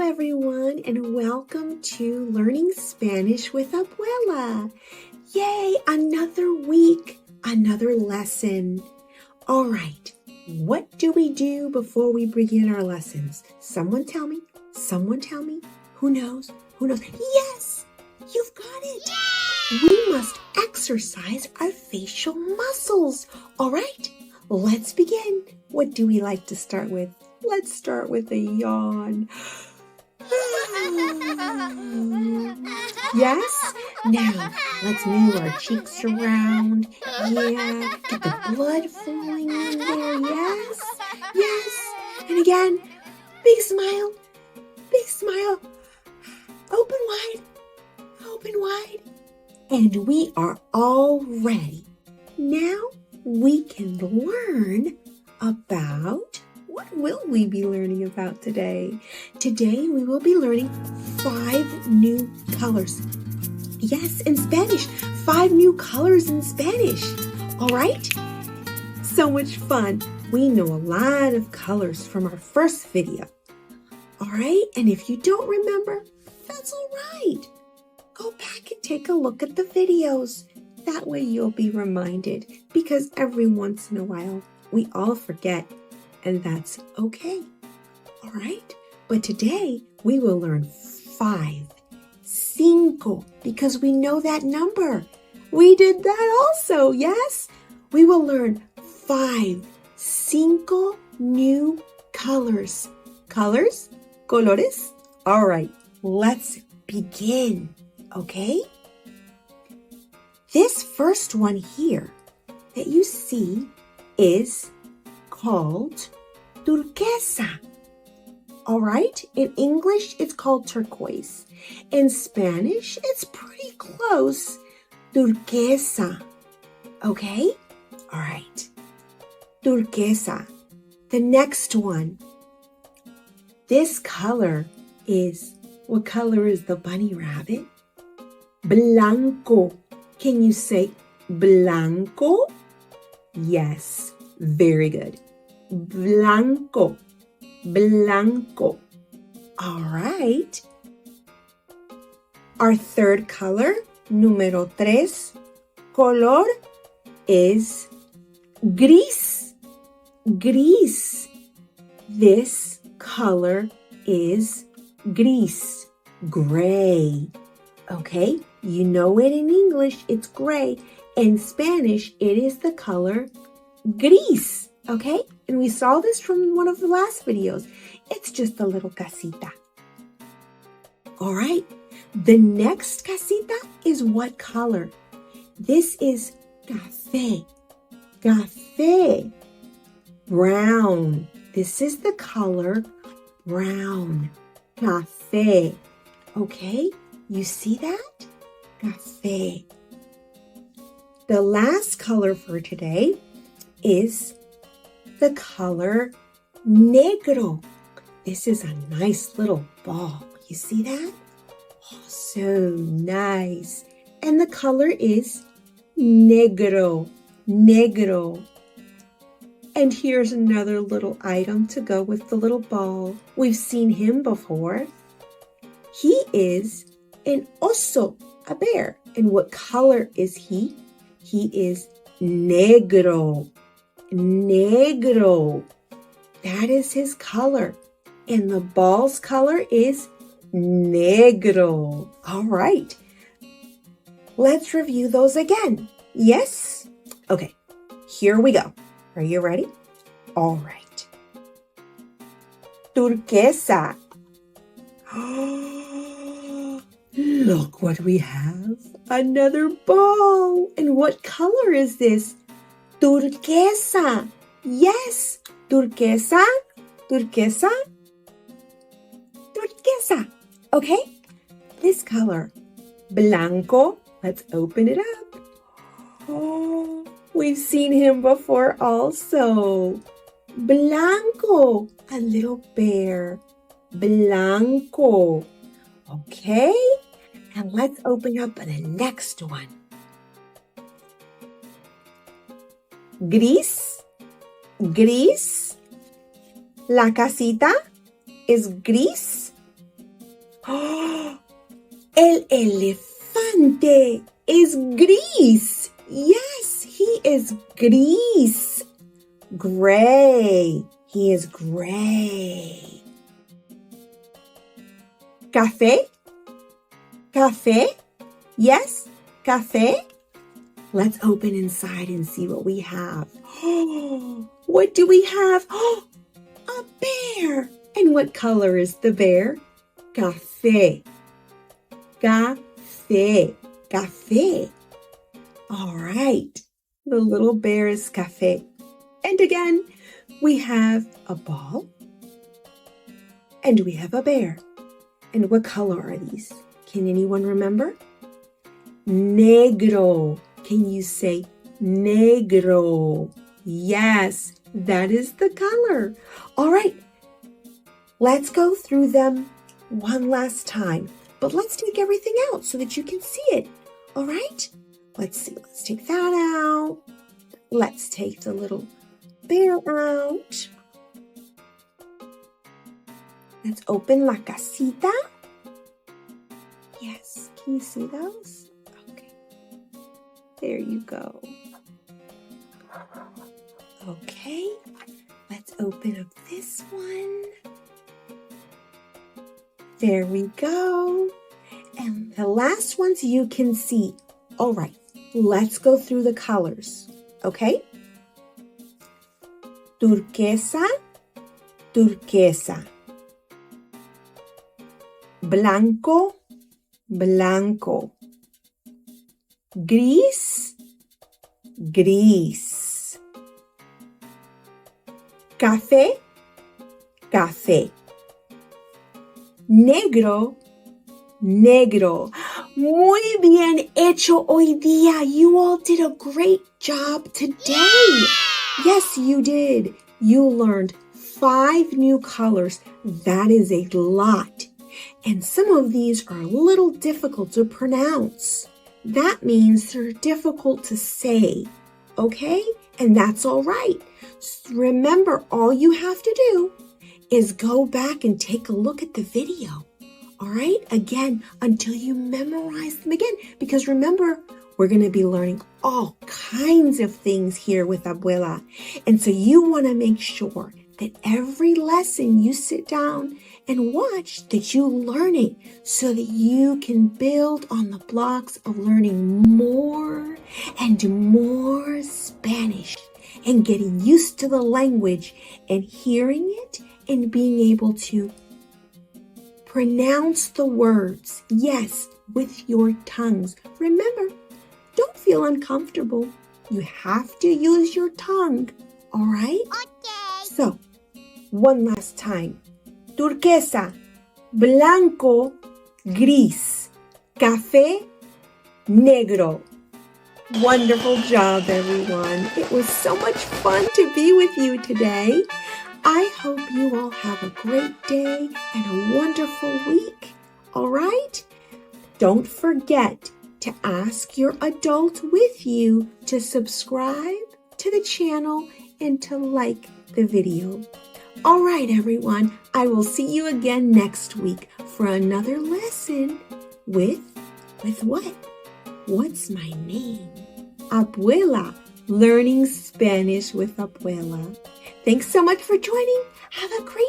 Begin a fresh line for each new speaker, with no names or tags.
everyone, and welcome to Learning Spanish with Abuela. Yay, another week, another lesson. All right, what do we do before we begin our lessons? Someone tell me. Who knows? Yes, you've got it. We must exercise our facial muscles. All right, let's begin. What do we like to start with? Let's start with a yawn. Yes? Now, let's move our cheeks around. Yeah, get the blood flowing in there. Yes. And again, big smile. Open wide. And we are all ready. Now we can learn about what will we be learning about today? Today we will be learning 5 new colors. Yes, in Spanish. 5 new colors in Spanish. All right? So much fun. We know a lot of colors from our first video. All right? And if you don't remember, that's all right. Go back and take a look at the videos. That way you'll be reminded, because every once in a while we all forget. And that's okay. All right? But today we will learn 5. Cinco, because we know that number. We did that also, yes? We will learn 5 new colors. Colores? All right, let's begin, okay? This first one here that you see is called turquesa. All right, in English, it's called turquoise. In Spanish, it's pretty close, turquesa. Okay? All right, turquesa. The next one. This color is, what color is the bunny rabbit? Blanco. Can you say blanco? Yes, very good. Blanco. All right. Our third color, número 3, color is gris. This color is gris, gray. Okay, you know it in English, it's gray. In Spanish, it is the color gris. Okay, and we saw this from one of the last videos. It's just a little casita. All right, the next casita is what color? This is café. Brown. This is the color brown. Café. Okay, you see that? Café. The last color for today is the color negro. This is a nice little ball. You see that? Oh, so nice. And the color is negro. And here's another little item to go with the little ball. We've seen him before. He is an oso, a bear. And what color is he? He is negro. That is his color. And the ball's color is negro. All right. Let's review those again. Yes? Okay, here we go. Are you ready? All right. Turquesa. Look what we have. Another ball. And what color is this? Turquesa. Yes, turquesa. Okay, this color, blanco. Let's open it up. Oh, we've seen him before also. Blanco, a little bear. Blanco. Okay, and let's open up the next one. Gris. La casita is gris. El elefante is gris. Yes, he is gris. Gray. He is gray. Café. Café. Yes, café. Let's open inside and see what we have. What do we have? A bear. And what color is the bear? Café. Café. Café. All right. The little bear is café. And again, we have a ball. And we have a bear. And what color are these? Can anyone remember? Negro. Can you say negro? Yes, that is the color. All right, let's go through them one last time. But let's take everything out so that you can see it. All right? Let's see. Let's take that out. Let's take the little bear out. Let's open la casita. Yes, can you see those? Okay. There you go. Okay, let's open up this one. There we go. And the last ones you can see. All right, let's go through the colors, okay? Turquesa, turquesa. Blanco, blanco. Gris, gris. Café, café. Negro, negro. Muy bien hecho hoy día. You all did a great job today. Yes, you did. You learned 5 new colors. That is a lot. And some of these are a little difficult to pronounce. That means they're difficult to say. Okay? And that's all right. Remember, all you have to do is go back and take a look at the video. All right? Again, until you memorize them again. Because remember, we're going to be learning all kinds of things here with Abuela. And so you want to make sure that every lesson you sit down and watch, that you learn it so that you can build on the blocks of learning more and more Spanish and getting used to the language and hearing it and being able to pronounce the words, yes, with your tongues. Remember, don't feel uncomfortable. You have to use your tongue, all right? Okay. So, one last time. Turquesa, blanco, gris, café, negro. Wonderful job, everyone. It was so much fun to be with you today. I hope you all have a great day and a wonderful week. All right? Don't forget to ask your adult with you to subscribe to the channel and to like the video. All right, everyone. I will see you again next week for another lesson with what? What's my name? Abuela, learning Spanish with Abuela. Thanks so much for joining. Have a great